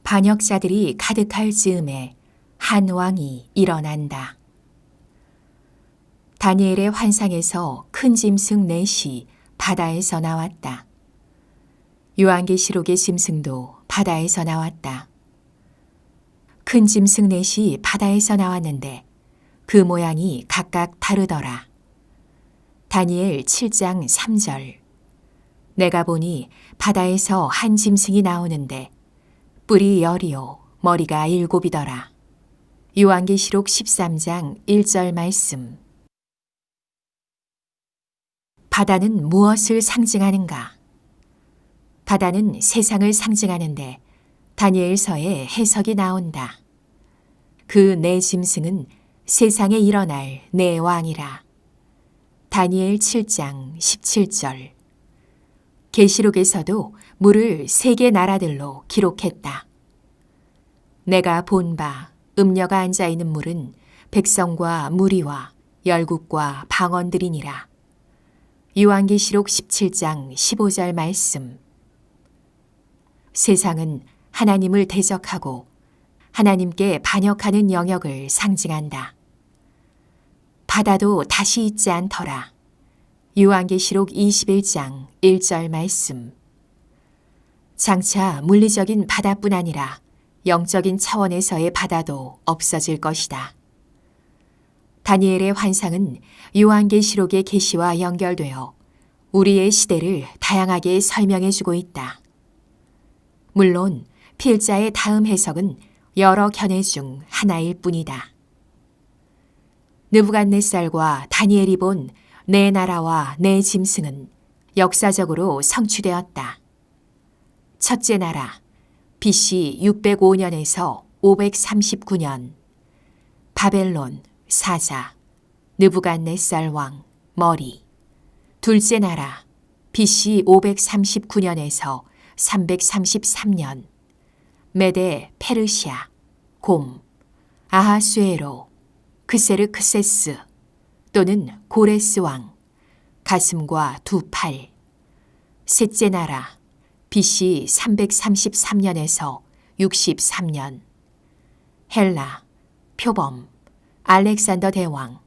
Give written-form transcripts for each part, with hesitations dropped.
반역자들이 가득할 즈음에 한 왕이 일어난다. 다니엘의 환상에서 큰 짐승 넷이 바다에서 나왔다. 요한계시록의 짐승도 바다에서 나왔다. 큰 짐승 넷이 바다에서 나왔는데 그 모양이 각각 다르더라. 다니엘 7장 3절. 내가 보니 바다에서 한 짐승이 나오는데 뿔이 10이요 머리가 7이더라. 요한계시록 13장 1절 말씀. 바다는 무엇을 상징하는가? 바다는 세상을 상징하는데 다니엘서에 해석이 나온다. 그 네 짐승은 세상에 일어날 네 왕이라. 다니엘 7장 17절. 계시록에서도 물을 3개 나라들로 기록했다. 내가 본 바 음녀가 앉아있는 물은 백성과 무리와 열국과 방언들이니라. 요한계시록 17장 15절 말씀. 세상은 하나님을 대적하고 하나님께 반역하는 영역을 상징한다. 바다도 다시 있지 않더라. 요한계시록 21장 1절 말씀. 장차 물리적인 바다뿐 아니라 영적인 차원에서의 바다도 없어질 것이다. 다니엘의 환상은 요한계시록의 계시와 연결되어 우리의 시대를 다양하게 설명해주고 있다. 물론 필자의 다음 해석은 여러 견해 중 하나일 뿐이다. 느부갓네살과 다니엘이 본 네 나라와 네 짐승은 역사적으로 성취되었다. 첫째 나라, BC 605년에서 539년, 바벨론, 사자, 느부갓네살 왕, 머리. 둘째 나라, BC 539년에서 333년, 메데, 페르시아, 곰, 아하수에로, 그세르크세스 또는 고레스 왕, 가슴과 두 팔. 셋째 나라, BC 333년에서 63년, 헬라, 표범, 알렉산더 대왕,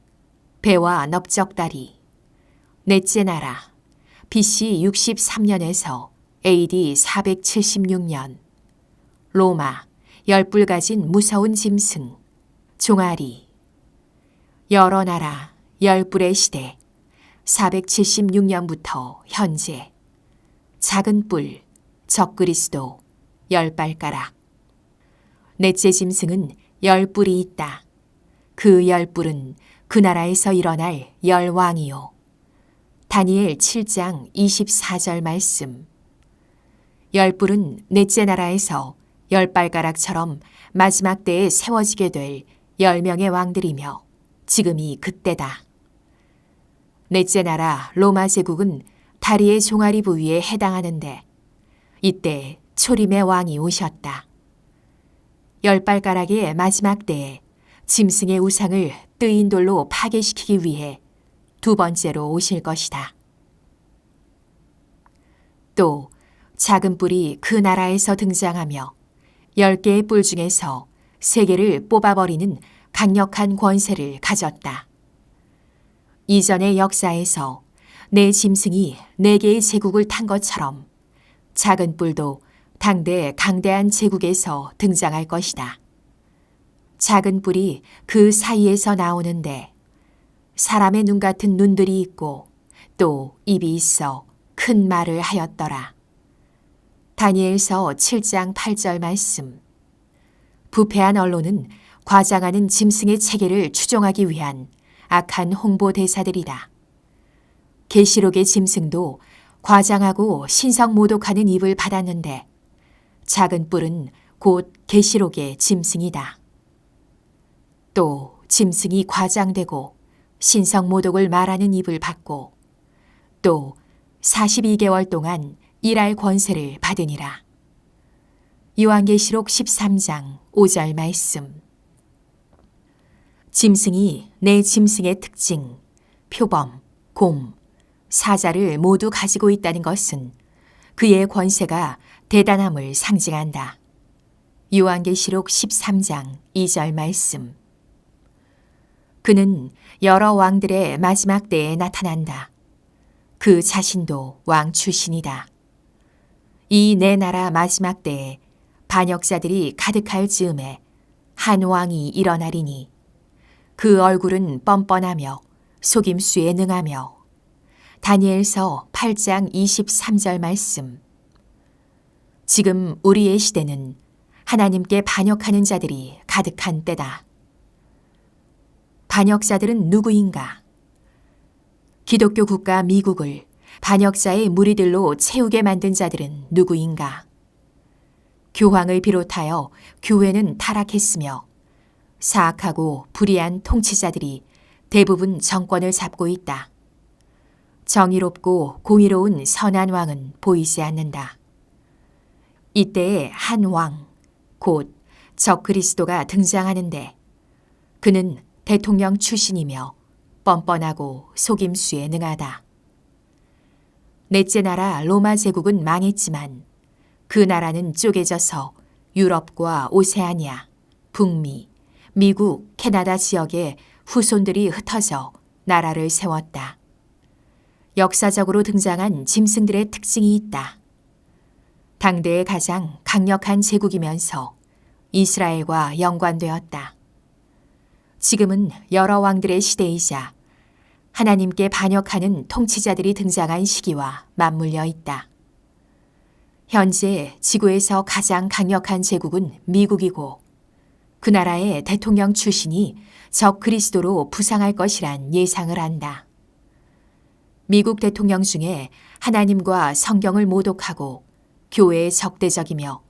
배와 넓적다리. 넷째 나라, BC 63년에서 AD 476년, 로마, 10뿔 가진 무서운 짐승, 종아리. 여러 나라, 10뿔의 시대, 476년부터 현재. 작은 뿔, 적그리스도, 10발가락. 넷째 짐승은 10뿔이 있다. 그 10뿔은 그 나라에서 일어날 10왕이요. 다니엘 7장 24절 말씀. 10뿔은 넷째 나라에서 10발가락처럼 마지막 때에 세워지게 될 10명의 왕들이며 지금이 그때다. 넷째 나라 로마 제국은 다리의 종아리 부위에 해당하는데 이때 초림의 왕이 오셨다. 10발가락의 마지막 때에 짐승의 우상을 뜨인 돌로 파괴시키기 위해 두 번째로 오실 것이다. 또 작은 뿔이 그 나라에서 등장하며 10개의 뿔 중에서 3개를 뽑아버리는 강력한 권세를 가졌다. 이전의 역사에서 네 짐승이 4개의 제국을 탄 것처럼 작은 뿔도 당대 강대한 제국에서 등장할 것이다. 작은 뿔이 그 사이에서 나오는데 사람의 눈 같은 눈들이 있고 또 입이 있어 큰 말을 하였더라. 다니엘서 7장 8절 말씀. 부패한 언론은 과장하는 짐승의 체계를 추종하기 위한 악한 홍보 대사들이다. 계시록의 짐승도 과장하고 신성모독하는 입을 받았는데 작은 뿔은 곧 계시록의 짐승이다. 또 짐승이 과장되고 신성모독을 말하는 입을 받고 또 42개월 동안 일할 권세를 받으니라. 요한계시록 13장 5절 말씀. 짐승이 네 짐승의 특징, 표범, 곰, 사자를 모두 가지고 있다는 것은 그의 권세가 대단함을 상징한다. 요한계시록 13장 2절 말씀. 그는 여러 왕들의 마지막 때에 나타난다. 그 자신도 왕 출신이다. 이 내 나라 마지막 때에 반역자들이 가득할 즈음에 한 왕이 일어나리니 그 얼굴은 뻔뻔하며 속임수에 능하며. 다니엘서 8장 23절 말씀. 지금 우리의 시대는 하나님께 반역하는 자들이 가득한 때다. 반역자들은 누구인가? 기독교 국가 미국을 반역자의 무리들로 채우게 만든 자들은 누구인가? 교황을 비롯하여 교회는 타락했으며 사악하고 불의한 통치자들이 대부분 정권을 잡고 있다. 정의롭고 공의로운 선한 왕은 보이지 않는다. 이때에 한 왕, 곧 적그리스도가 등장하는데 그는 대통령 출신이며 뻔뻔하고 속임수에 능하다. 넷째 나라 로마 제국은 망했지만 그 나라는 쪼개져서 유럽과 오세아니아, 북미, 미국, 캐나다 지역에 후손들이 흩어져 나라를 세웠다. 역사적으로 등장한 짐승들의 특징이 있다. 당대의 가장 강력한 제국이면서 이스라엘과 연관되었다. 지금은 여러 왕들의 시대이자 하나님께 반역하는 통치자들이 등장한 시기와 맞물려 있다. 현재 지구에서 가장 강력한 제국은 미국이고 그 나라의 대통령 출신이 적 그리스도로 부상할 것이란 예상을 한다. 미국 대통령 중에 하나님과 성경을 모독하고 교회에 적대적이며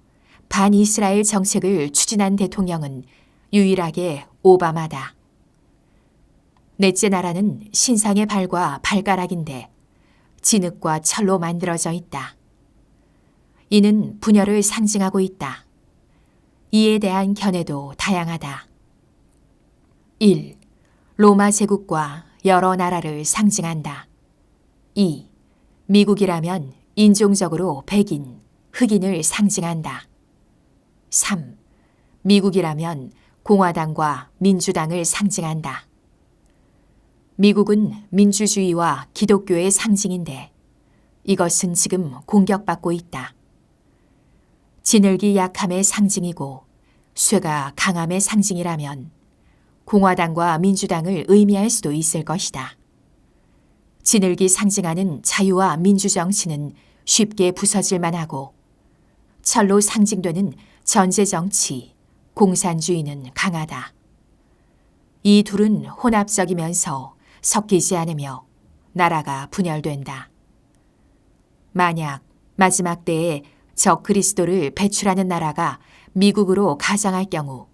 반이스라엘 정책을 추진한 대통령은 유일하게 오바마다. 넷째 나라는 신상의 발과 발가락인데 진흙과 철로 만들어져 있다. 이는 분열을 상징하고 있다. 이에 대한 견해도 다양하다. 1. 로마 제국과 여러 나라를 상징한다. 2. 미국이라면 인종적으로 백인, 흑인을 상징한다. 3. 미국이라면 공화당과 민주당을 상징한다. 미국은 민주주의와 기독교의 상징인데 이것은 지금 공격받고 있다. 진흙이 약함의 상징이고 쇠가 강함의 상징이라면 공화당과 민주당을 의미할 수도 있을 것이다. 진흙이 상징하는 자유와 민주정치는 쉽게 부서질만 하고 철로 상징되는 전제정치, 공산주의는 강하다. 이 둘은 혼합적이면서 섞이지 않으며 나라가 분열된다. 만약 마지막 때에 적 그리스도를 배출하는 나라가 미국으로 가장할 경우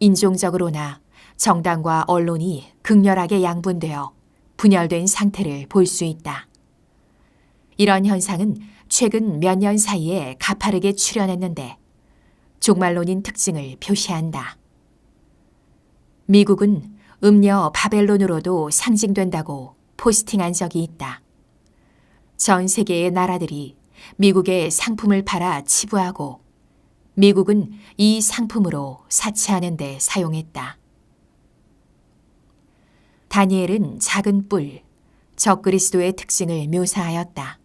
인종적으로나 정당과 언론이 극렬하게 양분되어 분열된 상태를 볼 수 있다. 이런 현상은 최근 몇 년 사이에 가파르게 출현했는데 종말론인 특징을 표시한다. 미국은 음녀 바벨론으로도 상징된다고 포스팅한 적이 있다. 전 세계의 나라들이 미국의 상품을 팔아 치부하고 미국은 이 상품으로 사치하는 데 사용했다. 다니엘은 작은 뿔, 적그리스도의 특징을 묘사하였다.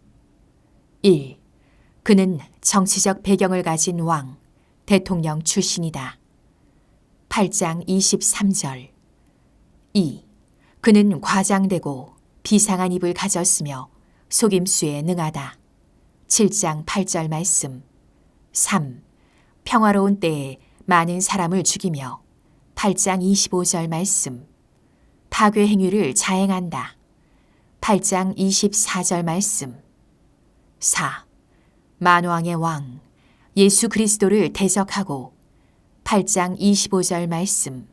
1. 그는 정치적 배경을 가진 왕, 대통령 출신이다. 8장 23절. 2. 그는 과장되고 비상한 입을 가졌으며 속임수에 능하다. 7장 8절 말씀. 3. 평화로운 때에 많은 사람을 죽이며 8장 25절 말씀. 파괴 행위를 자행한다. 8장 24절 말씀. 4. 만왕의 왕 예수 그리스도를 대적하고 8장 25절 말씀.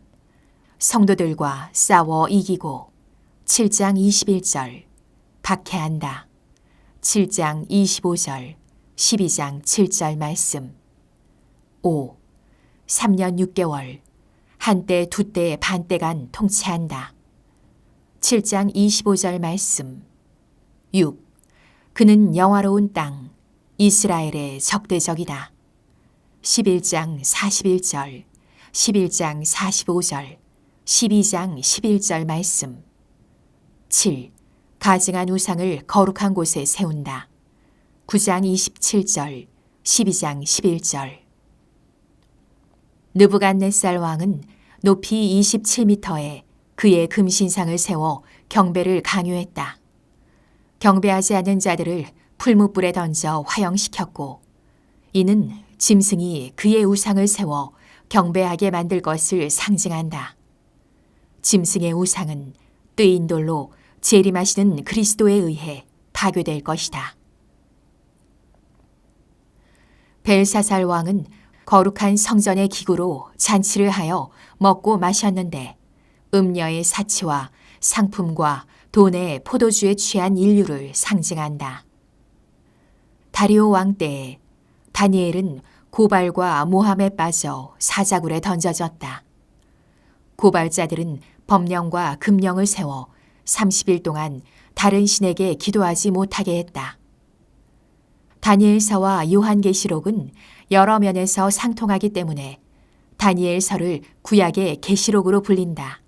성도들과 싸워 이기고 7장 21절 박해한다. 7장 25절 12장 7절 말씀. 5. 3년 6개월 한때 두때 반때간 통치한다. 7장 25절 말씀. 6. 그는 영화로운 땅 이스라엘의 적대적이다. 11장 41절, 11장 45절, 12장 11절 말씀. 7. 가증한 우상을 거룩한 곳에 세운다. 9장 27절, 12장 11절. 느부갓네살 왕은 높이 27m에 그의 금신상을 세워 경배를 강요했다. 경배하지 않는 자들을 풀무불에 던져 화형시켰고, 이는 짐승이 그의 우상을 세워 경배하게 만들 것을 상징한다. 짐승의 우상은 뜨인 돌로 재림하시는 그리스도에 의해 파괴될 것이다. 벨사살 왕은 거룩한 성전의 기구로 잔치를 하여 먹고 마셨는데 음녀의 사치와 상품과 돈의 포도주에 취한 인류를 상징한다. 다리오 왕 때에 다니엘은 고발과 모함에 빠져 사자굴에 던져졌다. 고발자들은 법령과 금령을 세워 30일 동안 다른 신에게 기도하지 못하게 했다. 다니엘서와 요한계시록은 여러 면에서 상통하기 때문에 다니엘서를 구약의 계시록으로 불린다.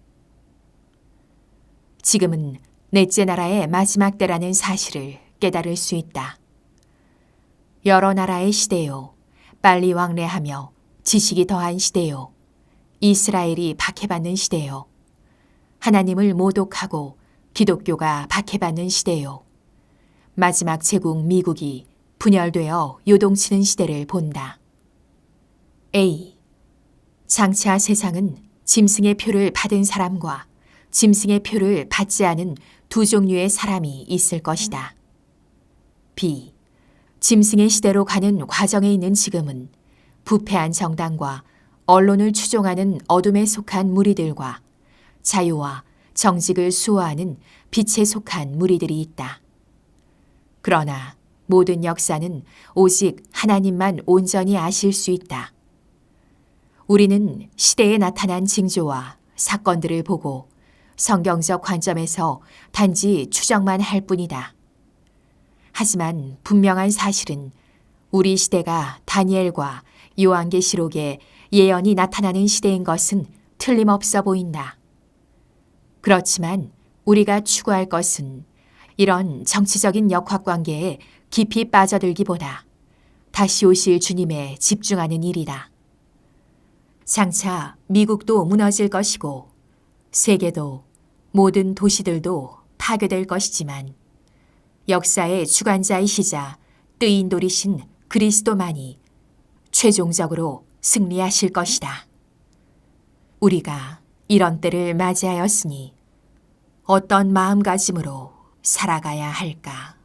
지금은 넷째 나라의 마지막 때라는 사실을 깨달을 수 있다. 여러 나라의 시대요, 빨리 왕래하며 지식이 더한 시대요, 이스라엘이 박해받는 시대요, 하나님을 모독하고 기독교가 박해받는 시대요, 마지막 제국 미국이 분열되어 요동치는 시대를 본다. A. 장차 세상은 짐승의 표를 받은 사람과 짐승의 표를 받지 않은 두 종류의 사람이 있을 것이다. B. 짐승의 시대로 가는 과정에 있는 지금은 부패한 정당과 언론을 추종하는 어둠에 속한 무리들과 자유와 정직을 수호하는 빛에 속한 무리들이 있다. 그러나 모든 역사는 오직 하나님만 온전히 아실 수 있다. 우리는 시대에 나타난 징조와 사건들을 보고 성경적 관점에서 단지 추정만 할 뿐이다. 하지만 분명한 사실은 우리 시대가 다니엘과 요한계시록의 예언이 나타나는 시대인 것은 틀림없어 보인다. 그렇지만 우리가 추구할 것은 이런 정치적인 역학관계에 깊이 빠져들기보다 다시 오실 주님에 집중하는 일이다. 장차 미국도 무너질 것이고 세계도 모든 도시들도 파괴될 것이지만 역사의 주관자이시자 뜨인 돌이신 그리스도만이 최종적으로 승리하실 것이다. 우리가 이런 때를 맞이하였으니 어떤 마음가짐으로 살아가야 할까?